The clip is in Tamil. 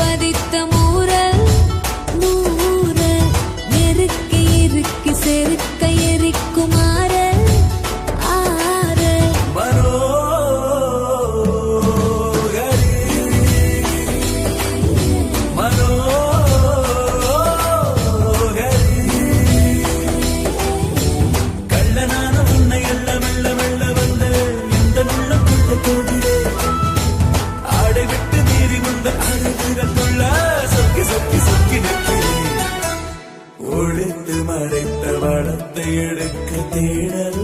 பதித்த மூரல் மூரல் நெருக்கி இறுக்கி செருக்க எரிக்கும் ஆரல் ஆரல் கள்ளனான உன்னை எல்ல மெல்ல மெல்ல வந்து இந்த உள்ளுக்குள்ள போகிறே ஆடை விட்டு மீறி வந்த அழகுகளுக்குள்ள சொக்கி சொக்கி சொக்கி நிற்கிறேன் ஒழித்து மறைத்த வளத்தை எடுக்க தேடல்